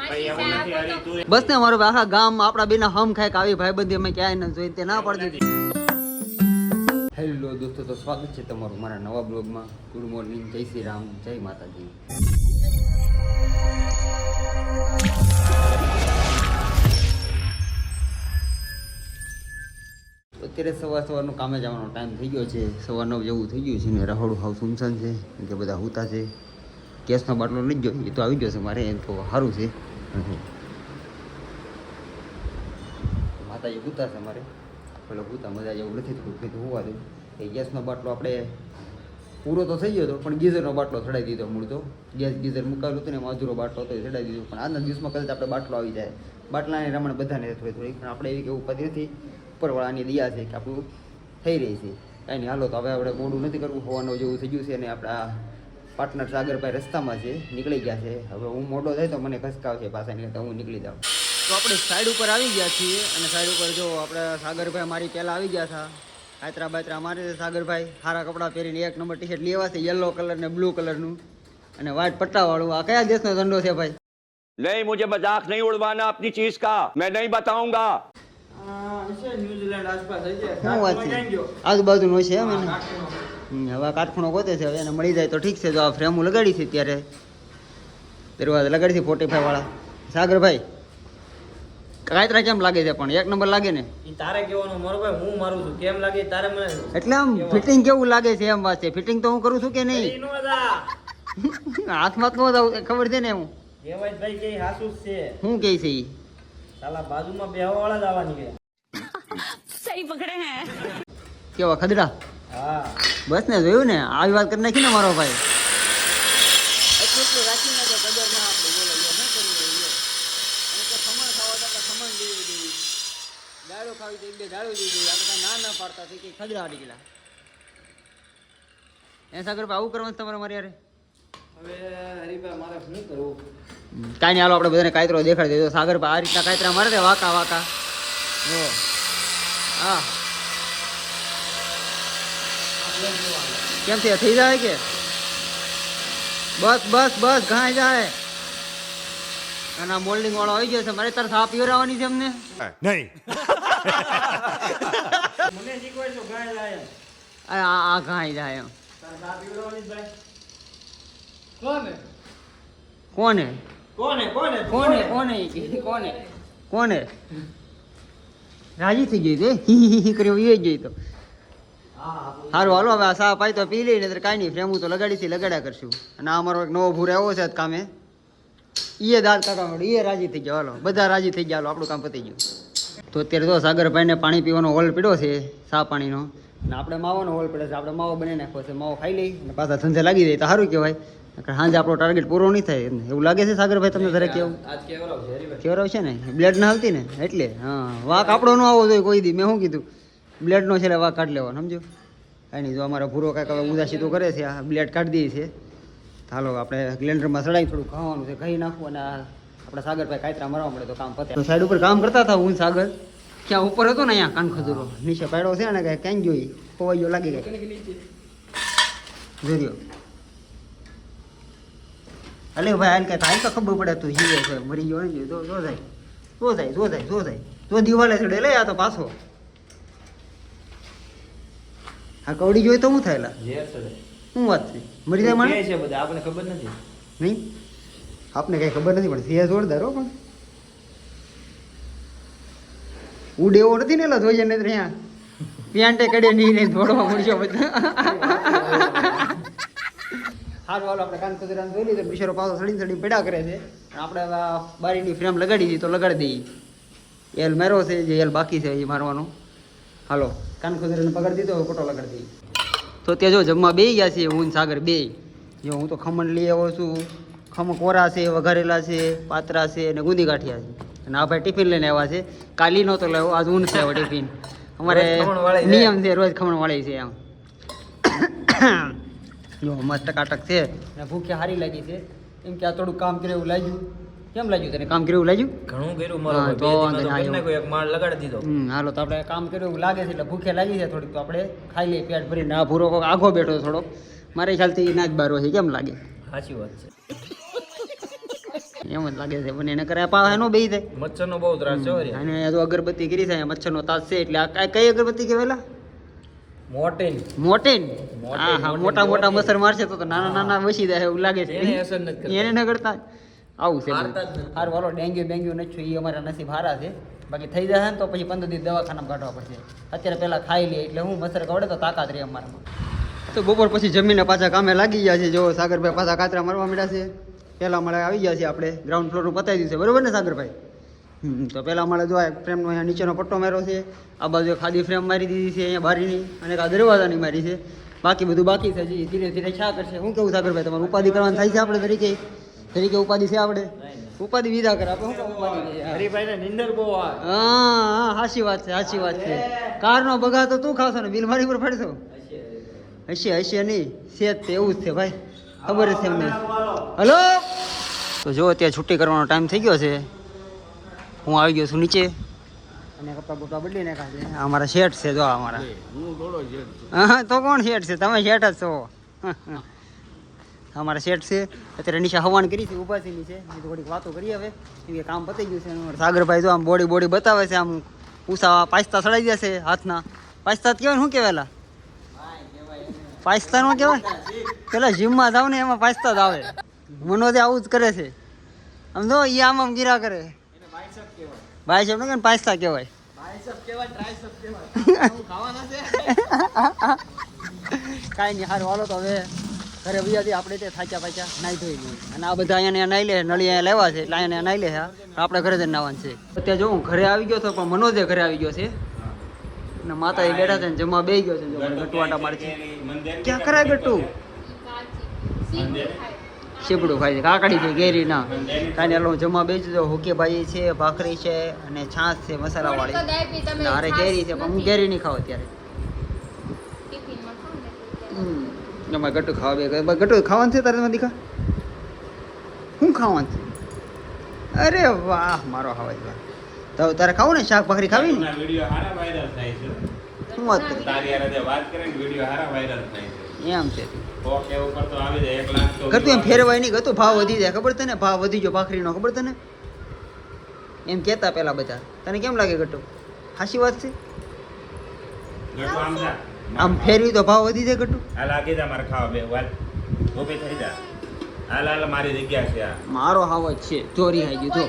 બસ ને મારું આખા ગામ આપણા બેના હમ ખાય કે આવી ભાઈબંધી અમે ક્યાંય ન જોઈ તે ના પડતી હતી. હેલો દોસ્તો, તો સ્વાગત છે તમારું મારા નવા બ્લોગમાં. ગુડ મોર્નિંગ, જય શ્રી રામ, જય માતાજી. અત્યારે સવારનું કામે જવાનો ટાઈમ થઈ ગયો છે. 9:15 જેવું થઈ ગયું છે ને રહોડું હાવ સુમસાન છે કે બધા હુતા છે. ગેસનો બાટલો લઈ ગયો, એ તો આવી ગયો છે મારે, એમ તો સારું છે. માતાજી હુતા છે મારે, પેલો હુતા મજા જેવું નથી થતું, તો હોવા દઉં. એ ગેસનો બાટલો આપણે પૂરો તો થઈ ગયો હતો, પણ ગીઝરનો બાટલો ચડાવી દીધો. મૂળ તો ગીઝર મુકાયેલું હતું ને એમાં અધૂરો બાટલો હતો, એ ચડાવી દીધો. પણ આજના દિવસમાં કદાચ આપણે બાટલો આવી જાય. બાટલાની રમણ બધાને થોડી પણ આપણે એવી કેવું ઉપાધિ નથી. ઉપરવાળાની દયા છે કે આપણું થઈ રહી છે. કાંઈ નહીં, હાલો તો હવે આપણે મોડું નથી કરવું. હોવાનું જેવું થઈ ગયું છે અને આપણા પાર્ટનર સાગરભાઈ રસ્તામાં છે, નીકળી ગયા છે. હવે હું મોટો થાય તો મને ખસકાવશે પાછા, નહીં તો હું નીકળી જાઉં. તો આપણે સાઈડ ઉપર આવી ગયા છીએ અને સાઈડ ઉપર જો આપણે સાગરભાઈ મારી પહેલાં આવી ગયા હતા. કાતરા બાતરા મારે છે સાગરભાઈ, સારા કપડાં પહેરીને 1 નંબર ટી-શર્ટ લેવા છે, યલો કલર ને બ્લુ કલરનું અને વ્હાઈટ પટ્ટાવાળું. આ કયા દેશનો ઝંડો છે ભાઈ? नहीं, मुझे मजाक नहीं उड़वाना अपनी चीज का, मैं नहीं बताऊंगा. ન્યુઝીલેન્ડ આસપાસ હશે. શું વાત છે? આજુબાજુનો છે એમ એને. હવે કાટખૂણો ગોતે છે, હવે એને મળી જાય તો ઠીક છે. જો આ ફ્રેમો લગાડી છે ત્યારે દરવાજા લગાડી છે 45 વાળા. સાગરભાઈ કાતરા કેમ લાગે છે? પણ 1 નંબર લાગે ને? ઈ તારે કેવાનું મારો ભાઈ, હું મારું છું. કેમ લાગે તારે મને? એટલે આમ ફિટિંગ કેવું લાગે છે એમ વાત છે. ફિટિંગ તો હું કરું છું કે નહીં? ઈ નો દા. હાથમાં તો ખબર છે ને. હું દેવાય ભાઈ કે હાસુ જ છે. શું કહે છે ઈ? સાલા બાજુમાં બેહવા વાળા જ આવવાની છે. सही पकड़े हैं. કેવા ખદડા? હા બસ ને, જોયું ને, આવી વાત કરી નાખી ને મારો ભાઈ. દાળો ખાવી તો 1-2 દાળો જોઈ જોઈએ. આપણે ના પાડતા થઈ કે ખદડા અડી ગયેલા. એ સાગરભાઈ આવું કરવાનું તમારે મારી યારે? હવે હરીભાઈ મારે શું કરવું? કાંઈ નહીં, હાલો આપણે બધાને કાયતરો દેખાડી દેજો. સાગરભાઈ આ રીતના કાયતરા મારે દે, વાકા વાકા. જો હા, કેમ છે? થઈ જાય કે બસ બસ બસ ઘાય જાય. અને આ મોલ્ડિંગ વાળો આવી ગયો છે, મારે તાર થાપ પીવરાવાની છે અમને. नहीं. મને શીખવાય તો ગાય લાય. આ ઘાય જાય એમ. તારે સા પીવડાવવાની જ ભાઈ. કોને કોને કોને કોને કોને કોને કોને રાજી થઈ ગઈ તે હી કર્યો એ ગઈ તો. સારું હાલો, હવે આ સા પાઈ તો પી લઈ, ને કાંઈ નહીં, ફ્રેમું તો લગાડીથી લગાડ્યા કરશું. અને આ અમારો એક નવો ભૂરો આવ્યો છે કામે, એ દાંત કાઢવા માંડ્યો, એ રાજી થઈ ગયા. હાલો બધા રાજી થઈ ગયા, હાલો આપણું કામ પતી ગયું. તો અત્યારે તો સાગરભાઈને પાણી પીવાનો હોલ પીડ્યો છે, સા પાણીનો, અને આપણે માવાનો હોલ પડે છે. આપણે માવો બની નાખ્યો છે, માવો ખાઈ લઈ અને પાછા સંજે લાગી જાય તો સારું કહેવાય. સાંજે આપણો ટાર્ગેટ પૂરો નહીં થાય એવું લાગે છે. સાગરભાઈ તમને ઘરે કેવું આજ કેવરાવ છે હરીભાઈ. કેવરાવ છે ને, બ્લેડ ના હાલતી ને એટલે. હા, વાક આપણો ન આવવો જોઈએ કોઈ દી. મેં શું કીધું, બ્લેડનો છે વાક કાઢી લેવાનો, સમજો? કાંઈ નહીં, જો અમારો ભૂરો કાંઈક હવે ઉદાસી તો કરે છે, આ બ્લેડ કાઢી દઈએ છે. હાલો આપણે ગ્લેન્ડરમાં ચડાવી થોડું ખાવાનું છે, ખાઈ નાખવું અને આપણે સાગરભાઈ કાયતરા મારવા મળે તો કામ પતે. તો સાઈડ ઉપર કામ કરતા હતા હું સાગર, ક્યાં ઉપર હતો ને અહીંયા કાન ખજૂરો નીચે પાડ્યો છે ને, ક્યાંય જોઈ ખોવાઈયો લાગી ગઈ. જોયો અલે ભાઈ હાલ કાંઈ હાલ તો ખબર પડે તું જીવે છે, મરી ગયો ને. જો જાય જો દિવાલે ચડે લે. આ તો પાછો આ કવડી જોઈ તો શું થયેલા? ઝેર ચડે. શું વાત છે? મરી જાય મને છે બધા, આપણને ખબર નથી. નહીં, આપને કઈ ખબર નથી, પણ સિંહ જોરદાર હો. પણ ઉડ એવો નથી ને એલા, જોઈએ ને ત્યાં પેન્ટે કડે નહીં દોડવા મળશો બધા. સારું હાલો, આપણે કાન કચરાને જોઈ લીધું. બિચારો પાછો સડી પડ્યા કરે છે. આપણે બારીની ફ્રેમ લગાડી દીધી તો લગાડી દઈએ. એલ મારો છે, જે એલ બાકી છે એ મારવાનો. હાલો કાન ખુદરાને પકડી દીધો, ફોટો લગાડી દઈએ. તો ત્યાં જો જમવા બે ગયા છે, હું સાગર બે. જો હું તો ખમણ લઈ આવ્યો છું. ખમણ કોરા છે, વઘારેલા છે, પાતરા છે અને ગુંદી ગાંઠિયા છે. અને આ ભાઈ ટિફિન લઈને આવ્યા છે. કાલી નહોતો લાવ્યો, આજ ઊન છે ટિફિન. અમારે નિયમ છે, રોજ ખમણ વાળી છે એમ. જો મસ્ત કાટક છે અને ભૂખ્યા સારી લાગી છે. એમ કે આ થોડું કામ કરે એવું લાગ્યું. કેમ લાગ્યું તને? કામ કર્યું એવું લાગ્યું? ઘણું કર્યું મારો હા, ભાઈ. તો બે વાંધો દિનમાં તો નહીં, કરીને કોઈ એક માળ લગાડી દીધો. હાલો તો આપણે કામ કર્યું એવું લાગે છે એટલે ભૂખે લાગી છે થોડીક, તો આપણે ખાઈ લઈએ પેટ ભરીને. આ ભૂરો આઘો બેઠો થોડોક, મારે ખ્યાલથી ના જ બારો છે. કેમ લાગે? સાચી વાત છે. એમ જ લાગે છે મને એને કરે પાવા નો બેહી જાય મચ્છરનો બહુ ત્રાસ છે હરી. અને જો અગરબત્તી કરી છે મચ્છરનો તાસ છે એટલે આ કઈ અગરબત્તી કહેવાય મોટેન મોટેન મોટેન, હા હા મોટેન, મોટા મોટા મોટેન. મચ્છર મારશે તો નાના નાના વસી જાય એવું લાગે છે એને અસર નથી કરતા. એને ન કરતા આવું છે મારતા જ નથી. હારું હાલો ડેન્ગ્યુ નથી એ અમારા નસીબ હારા છે બાકી થઈ જાય ને તો પછી 15 દિવસ દવાખાનામાં કાઢવા પડશે અત્યારે પહેલા ખાઈ લે એટલે હું મચ્છર કવડે તો તાકાત રહે અમારામાં તો બપોર પછી જમીને પાછા કામે લાગી ગયા છે જો સાગરભાઈ પાછા કાતરા મારવા માંડ્યા છે પહેલા મળે આવી ગયા છે આપણે ગ્રાઉન્ડ ફ્લોરનું પતાવી દીધું છે બરોબર ને સાગરભાઈ તો પહેલા મળે જો આ ફ્રેમનો અહીંયા નીચેનો પટ્ટો માર્યો છે આ બાજુ ખાદી ફ્રેમ મારી દીધી છે અહીંયા બારીની અને આ દરવાજાની મારી છે બાકી બધું બાકી છે હજી ધીરે ધીરે છા કરશે હું કેવું સાગરભાઈ તમારે ઉપાધિ કરવાનું થાય છે આપણે તરીકે ઉપાધિ છે આપણે ઉપાધિ વિદા કરે આપણે શું ઉપાધિ છે હરીભાઈને નીંદર બહુ આવે. હા સાચી વાત છે કારનો બગા તો તું ખાશો ને બિલ મારી પર ફાડશો હશે નહીં સેજ તે એવું જ છે ભાઈ ખબર જ છે એમને હલો તો જો અત્યારે છુટ્ટી કરવાનો ટાઈમ થઈ ગયો છે હું આવી ગયો છું નીચે અને કપડા બપડા બદલી નાખ્યા છે આ અમારા શેઠ છે જો આ અમારા હું થોડો છે. હા તો કોણ શેઠ છે તમે શેઠ જ છો અમારા શેઠ છે અત્યારે નીચે હવાન કરી છે ઊભા છે નીચે એ તો થોડીક વાતો કરી હવે કેમ કે કામ પતી ગયું છે અને અમારા સાગરભાઈ જો આમ બોડી બતાવે છે આમ ઉષા પાસ્તા સડાઈ જશે હાથના પાસ્તા કહેવાય ને શું કહેવાય પાસ્તા નો કહેવાય પેલા જીમમાં જાવ ને એમાં પાસ્તા જ આવે મનોજ આવું જ કરે છે આમ જો એ આમ ગીરા કરે બાયસેપ ને પાસ્તા કહેવાય કાંઈ નહીં સારું હાલો તો હવે ઘરે બીજાથી આપણે તે થાચ્યા પાચ્યા નાહી ધોઈ લઈએ અને આ બધા અહીંયા નાહી લે નળી અહીંયા લેવા છે એટલે અહીંયા નાહી લે આપણે ઘરે જઈને નાવાનું છે અત્યારે જો હું ઘરે આવી ગયો હતો પણ મનોજે ઘરે આવી ગયો છે અને માતા એ બેઠા છે ને જમવા બેસી ગયો છે જો ગટુઆટા મારે છે ક્યાં કરાય ગટુ શીપડું ખાય છે કાકડી છે કેરી ના કાંઈ હાલો હું જમવા બેસી જાઉં હુકે ભાજી છે ભાખરી છે અને છાશ છે મસાલાવાળી અને હારે કેરી છે પણ હું કેરી નહીં ખાવ અત્યારે અમારે ગટુ ખાવા બે ગટુ ખાવાનું છે તારે દીખા શું ખાવાનું છે અરે વાહ મારો ખાવા છે તો તારે ખાવું ને શાક ભાખરી ખાવી ને વિડિયો હારા વાયરલ થાય છે શું વાત કરી તારી હારે વાત કરે ને વિડિયો હારા વાયરલ થાય છે એમ છે તો કે ઉપર તો આવી જાય 1 લાખ તો ગતું એમ ફેરવાય નહીં ગતું ભાવ વધી જાય ખબર તને ભાવ વધી ગયો ભાખરીનો ખબર તને એમ કહેતા પેલા બધા તને કેમ લાગે ગટુ હાચી વાત છે ગટુ આમ જા આમ ફેરવી તો ભાવ વધી જાય ગટુ હાલ આગે જા મારે ખાવા બે વાત ઊભી થઈ જા હાલ હાલ મારી જગ્યા છે આ મારો હાવ જ છે ચોરી આવી ગયું જો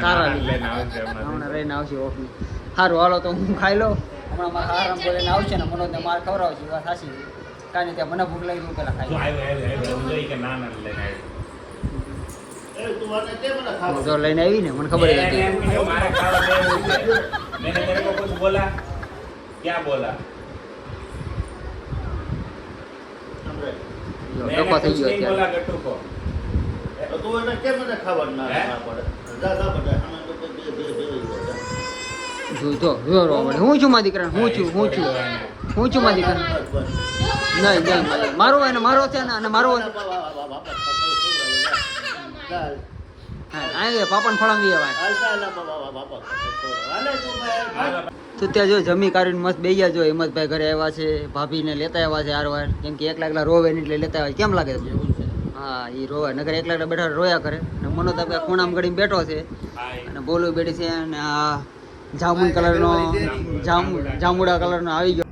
તારા લઈને આવે છે હમણાં હમણાં રહીને આવશે ઓફની સારું હાલો તો હું ખાઈ લઉં હમણાં મારા આરામ કરીને આવશે ને મનોજને માર ખવડાવશે એ વાત સાચી છે કાંઈ ત્યાં મને ભૂખ લાગી હું પેલા ખાઈ જો લઉં. આવ્યો જોઈ કે ના ના લઈને આવ્યો જો લઈને આવી ને મને ખબર જ मैंने હતી एम मारे खावा दे मैंने तेरे को कुछ बोला क्या बोला જો, मैंने ડખો થઈ कुछ ગયો नहीं અત્યારે बोला गट्टू को તું એને કેમ મને ખાવાનું ના હે? ના પડે દાદા પડે અમે તો બે જો રોવા મળે હું છું મારા દીકરા હું છું મારા દીકરા નહીં નહીં મારો એને મારો છે ને અને મારો આ પાપણ ફળાવી આવા તો ત્યાં જો જમી કાઢીને મસ્ત બે ગયા જો હિંમતભાઈ ઘરે આવ્યા છે ભાભીને લેતા આવ્યા છે હારવાર કેમ કે એકલા રોવે ને એટલે લેતા આવ્યા કેમ લાગે તમને? હા એ રોવે નગર એકલા બેઠા રોયા કરે અને મનોજ આપણે ખૂણામાં ગળીને બેઠો છે અને બોલું બેઠી છે અને આ જામુન કલરનો જાંબુડા કલરનો આવી ગયો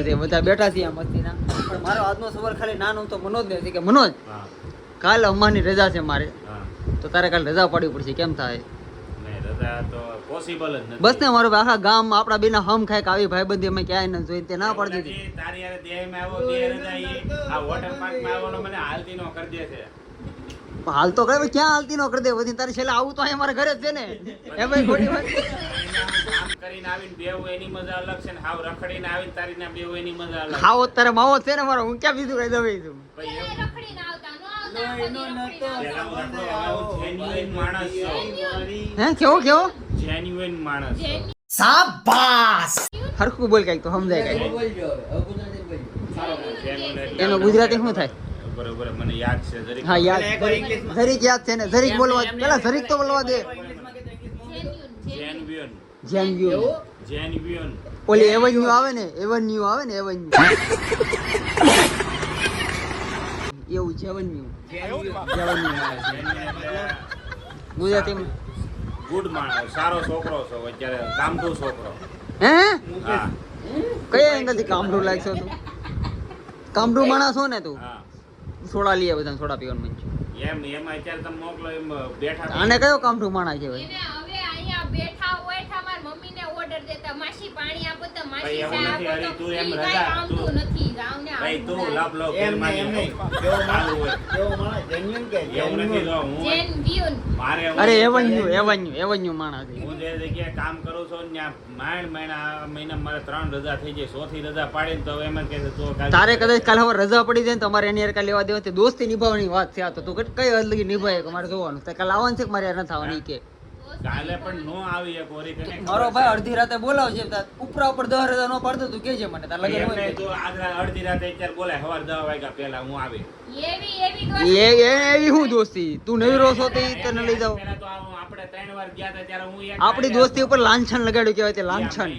છે બધા બેઠા છીએ આ મસ્તીના પણ મારો આજનો સવાલ ખાલી નાનો તો મનોજ ને છે કે મનોજ हाँ કાલ અમારની રજા છે મારે हाँ તો તારે કાલે રજા પાડવી પડશે કેમ થાય नहीं रजा तो पॉसिबल જ નથી બસ ને મારો આખા ગામ આપણા બેના હમ ખાય કે આવી ભાઈબંધી અમે ક્યાંય ન જોઈ તે ના પાડી દીધી હજી તારી હારે દેહમાં આવ્યો દેહ રજા ઈ આ વોટર પાર્કમાં આવ્યો ને મને હાલતી નો કરી દે છે પણ હાલ તો કરે ક્યાં હાલતી નો કરી દે બધી તારી છેલ્લે આવું તો અહીં અમારા ઘરે જ છે ને એમાં ખોટી વાત કામ કરીને આવીને બેવું એની મજા અલગ છે ને હાવ રખડીને આવીને તારી ના બેવું એની મજા અલગ ખાવો તારે માવો જ છે ને મારો હું ક્યાં બીજું કઈ દઉં છું પછી એવું પેલા હું રખડો હવે હું genuine માણસ છું હે કેવો genuine માણસ છું હરખું બોલ કઈક તો સમજાય કઈક genuine એટલે એનો ગુજરાતી શું થાય બરોબર મને યાદ છે જરીક હા યાદ જરીક યાદ છે ને જરીક બોલવા પેલા જરીક તો બોલવા દે genuine ઓલી એવન્યુ આવે ને એવન્યુ એવું જેવન્યુ એટલે ગુજરાતીમાં ગુડ માણસ, સારો છોકરો છો, અત્યારે કામઠો છોકરો. હે હા કયા એંગલથી કામડું લાગશો તું? કામડું માણસ હો ને તું? હા સોડા લઈએ બધા સોડા પીવાનું મન છે. એમાં અત્યારે તમે મોકલો એમ બેઠા આને કયો કામડું માણસ કહેવાય? એને હવે અહીંયા બેઠા હોય ઠામાર મમ્મીને ઓર્ડર દેતા માસી પાણી આપો તો માસી ભાઈ, એવું ચા નથી, આપો હરી, તો તું એમ ઈ રજા, કાંઈ કામનું તું- નથી ગામને ભાઈ તું આવું લપ લપ એમ નહીં, એમ નહીં. કેવો ચાલુ હોય. માણસ, કેવો માણસ, genuine કે એવું નથી genuine? તો હું જેન વ્યુન મારે અરે એવન્યુ માણસ છે. હું જે જગ્યાએ કામ કરું છું ને ત્યાં માંડ આ મહિના મારે 3 રજા થઈ જાય, 100 થી રજા પાડીને તો એમ જ કહે છે તું કાલે તારે કદાચ કાલે હવે રજા પડી જાય ને તમારે એની હારે કાલે લેવા દેવા તે દોસ્તી નિભાવવાની વાત છે. આ તો તું કઈ હદ લગી નિભાવે કે મારે જોવાનું તે કાલે આવવાનું છે કે મારે યાર નથી આવવાનું ઈ કે કાલે પણ નો આવી એક વરી તને મારો ભાઈ અડધી રાતે બોલાવશે ઉપરા ઉપર 10,000 નો પાડતો તું કેજે મને તાર લગન એમ હોય નહીં, તું આજ અડધી રાતે અત્યારે બોલે સવાર 10 વાગ્યા પહેલા હું આવી એવી એવી એવી હું દોસ્તી તું નવીરો છો તે તને લઈ જાવ. પહેલા તો આપણે 3 વાર ગયા હતા ત્યારે હું એક આપણી દોસ્તી ઉપર લાંછન લગાડ્યું કહેવાય તે લાંછન.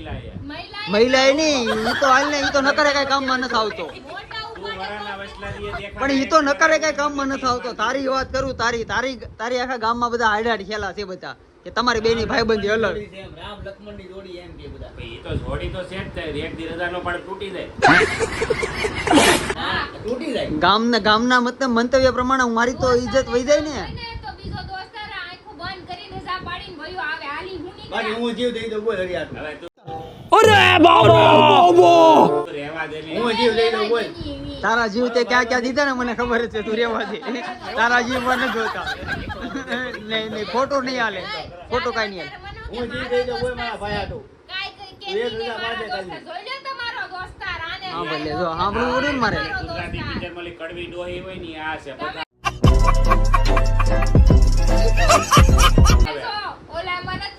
મહિલા મહિલા એ નહીં ઈ તો હાલ ને ઈ તો ન કરે કઈ કામમાં નથી આવતો. મોટા તું ઉપર વરાના વસલારીએ દેખાય પણ ઈ તો ન કરે કઈ કામમાં નથી આવતો. તારી વાત કરું તારી આખા ગામમાં બધા હાડ ખેલા છે બધા કે તમારી બેની ભાઈબંધી અલગ. રામ લક્ષ્મણની જોડી એમ કે બધા. ભાઈ, ઈ તો જોડી તો છે જ તે, એક દી રજા નો પડે તૂટી જાય તૂટી જાય. ગામના મંતવ્ય પ્રમાણે મારી તો ઇજ્જત વહી જાય ને. હોય ને તો બીજો દોસ્તાર આંખો બંધ કરીને જા પાડીને ભયો આવે હાલી હું ની બાકી હું જીવ દઈ દઉં, બોલ હરી હાટું. હવે તું રહેવા દે ને. હું જીવ દઈ દઉં, બોલ. તારા જીવ તે ક્યાં ક્યાં દીધા ને મને ખબર જ છે. તું રેવા દે તારા જીવ મને જોતા નહીં ખોટું નહીં હાલે ખોટું કઈ નહીં હાલે. હું જીવ દઈ દઉં, બોલ મારા ભાઈ હાટું. કાઈ એક કે રજા બાદ મારો કાઢી. દોસ્તાર જોઈ લે તમારો દોસ્તાર આને હા, ભલે, જો સાંભળવું પડે ને મારે. ગુજરાતી પિક્ચરમાં ઓલી કડવી ડોહી હોય ને આ છે બધા.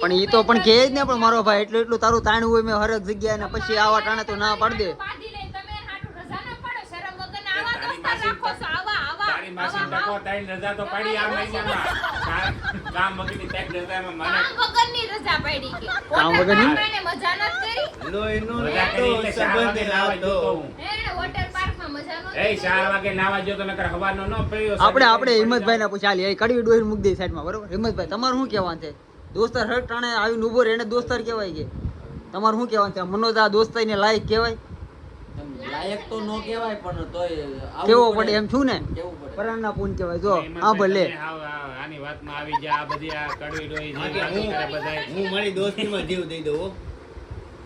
પણ ઈ તો પણ કહે જ ને પણ મારો ભાઈ એટલું તારું તાણું હોય મેં હરેક જગ્યાએ ને પછી આવા ટાણે તો ના પાડી દે. તારી માસી ટકો તારી રજા તો પાડી આ મહિનામાં. કામ વગરની તારી રજામાં મને કામ વગરની? મજા નથી કરી લોહીનો રજા નાતો કરી એટલે 4 વાગે સંબંધ નાવા નાતો. જતો હું. હે વોટર પાર્કમાં મજા એ નથી 4 વાગે નાવા ગયો તો નકર હવાનો ન પડ્યો. આપણે હિંમતભાઈ ને પૂછ્યા હાલી કડવી ડોહી મૂકી દે સાઈડમાં બરોબર. હિંમતભાઈ તમારું શું કહેવાનું છે? દોસ્તાર હર ટાણે આવીને ઉભો રહે એને દોસ્તાર કહેવાય કે તમારું શું કહેવાનું છે? મનોજ આ દોસ્તાઈ ને લાયક કહેવાય? એમ લાયક તો નો કહેવાય પણ તોય આવવું કેવો પડે એમ છું ને કેવું પડે. પરાણના પૂન કહેવાય. જો એમાં હા ભલે તમે આની વાતમાં આવી જા આ બધી આ કડવી ડોહી જે બાકી વાતો કરે બધાય. હું મારી દોસ્તીમાં જીવ દઈ દઉં હો.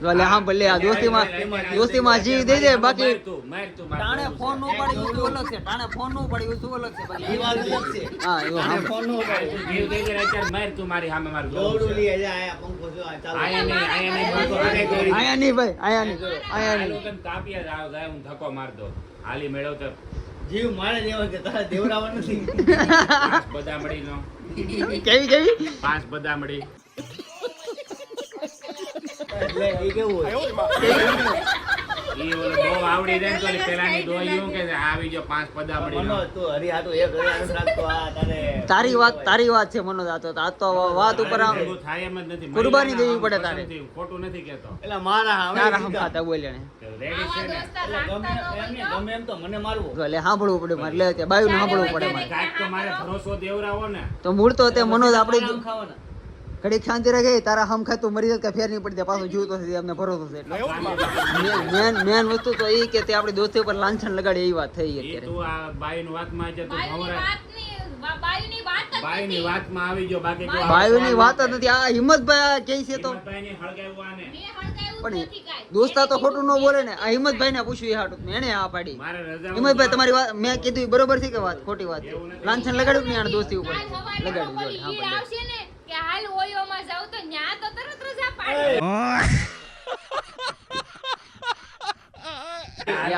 જો લે હા ભલે આ દોસ્તીમાં જીવ દઈ દે બાકી માર તું માર. ટાણે ફોન નો પાડી વસ્તુ અલગ છે. ટાણે ફોન નો પાડી વસ્તુ અલગ છે એ બાકી વાત અલગ છે. હા એવો આને હા ફોન નો તું ઉપાડે. જીવ દઈ દે અત્યારે માર તું મારી સામે મારું જોવું દોરડું છે. લઈ આજા, આયા પંખો જો, આ ચાલુ. આયા નહીં બંકો આને દોરી. આયા નહીં ભાઈ આયા નહીં આયા આ નહીં. લોકોને કાપીએ જ આવ જાય હું ધક્કો માર દો. હાલી મેળવ તો જીવ મારે દેવો છે, તારે દેવડાવવા નથી. 5 બદામડી નો કેવી 5 બદામડી. એટલે એ કેવું હોય? ઈ ઓલો બહુ આવડી જાય ને તો ઓલી પેલાની ડોહી એવું કે આવી ગયો 5 બદામડી નો. મનોજ, તું હરી હાટું એક હજાર નથી રાખતો, આ તારે તારી વાત છે મનોજ. આ તો વાત ઉપર આમ એવું થાય એમ જ નથી. કુરબાની દેવી મહિલાના પડે તારે. પસંદથી ખોટું નથી કહેતો. એટલે મારા હામે તારા સીધા. હમખાતા બોલ્યા ને રેડી છે ને એટલે ગમે એમ નહીં, ગમે એમ તો મને મારવો. જો લે સાંભળવું પડે મારે લે ત્યાં બાયું સાંભળવું પડે મારે. કાંઈક તો મારે ભરોસો દેવરાવો ને. તો મૂળ તો તે મનોજ આપણે આમ ખાવાના. ઘડીક શાંતિ રાખે તારા હમ ખાતું મરી જાય કે ફેર નહીં પડી જાય પાછો જીવતો છે અમને ભરોસો છે એટલે મેન વસ્તુ તો એ કે તે આપણી દોસ્તી ઉપર લાંછન લગાડે એવી વાત થઈ ઈ અત્યારે. તું આ બાઈની વાતમાં આજે તું ભવરા બાયુની વાત જ બાઈની નથી. વાતમાં આવી ગયો બાકી જો આ ભાઈઓની વાત જ નથી. આ હિંમતભાઈ કે છે તો હિંમતભાઈને હળગાવ્યું આને. મેં હળગાવ્યું પણ નથી કાંઈ. દોસ્તા તો ખોટું ન બોલે ને. આ હિંમતભાઈ ને પૂછ્યું એ હાટું એને આ પાડી. મારે રજા હિંમતભાઈ તમારી વાત મેં કીધું ઈ બરોબર છે કે વાત ખોટી વાત છે? લાંછન લગાડ્યું કે નહીં આને દોસ્તી ઉપર કાલ સવારે લગાડ્યું લોકોની હા ઈડ ભલે. આવશે ને કે હાલ ઓયોમાં જાવ તો ન્યા તો તરત રજા પાડે.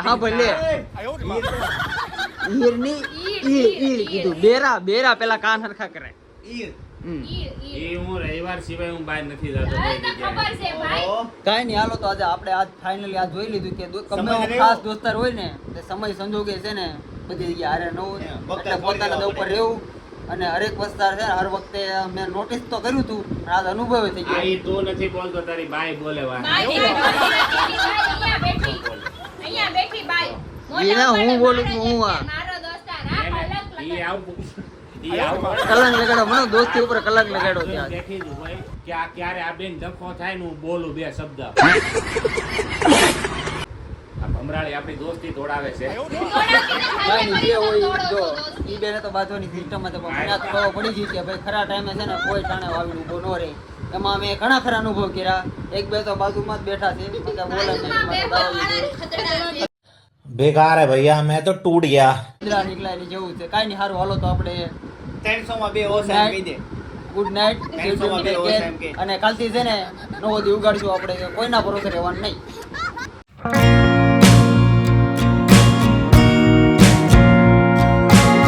હા ભલે ઈરની ઈર કીધું બેરા પેલા કાન હરખા કરાય. ઈર. હમ. ઈડ ઈડ. ઈ હું રવિવાર સિવાય હું બહાર નથી જતો હવે કોઈ તો ખબર જગ્યાએ. છે ભાઈ. ઓહો. કાંઈ નહીં હાલો તો આજે આપણે આજ ફાઇનલી આ જોઈ લીધું કે ગમે સમય એવો રહ્યો. ખાસ દોસ્તાર હોય ને તે સમય સંજોગે છે ને બધી જગ્યાએ હારે ન હોય હા, એટલે બક્કા પોતાના કરી ઉપર રહેવું અને હરેક વસ્તાર છે ને હર વખતે મેં નોટિસ તો કર્યું હતું પણ આજ અનુભવ થઈ આ ગયો. ઈ તું નથી બોલતો તારી બાઈ બોલે વાત. બાઈ અહીંયા બેઠી. અહીંયા બેઠી બાઈ. એને હું બોલું છું, હું આ. મારો દોસ્તાર હા ઈ આવું ઈ આવું કલાક લગાડો મને દોસ્તી ઉપર કલાક લગાડો ત્યાં દેખી દઉં ભાઈ કે આ ક્યારે આ બેન ધક્કો થાય ને હું બોલું બે શબ્દ આ ભમરાળી આપણી દોસ્તી તોડાવે છે કાંઈ નહીં, જે હોય જો ઈ બેને તો બાંધવાની સિસ્ટમમાં તો મને આ તો ખબર પડી ગઈ કે ભાઈ ખરા ટાઈમે છે ને કોઈ ટાણે વાવીને ઊભો ન રહે. એમાં અમે ઘણા ખરા અનુભવ કર્યા. એક બે તો બાજુમાં જ બેઠા છે મને બોલે નહીં. बेकार है भैया मैं तो टूट गया નીકળ્યા નીકળ્યા જેવું છે. કાંઈ નહીં, સારું હાલો તો આપણે 300 માં 2 ઓછા એમ કહી દે. Good night. 300 માં 2 ઓછા એમ કે. અને કાલથી છે ને નવો દી ઉગાડશું આપણે, કોઈના ભરોસે રહેવાનું નહીં.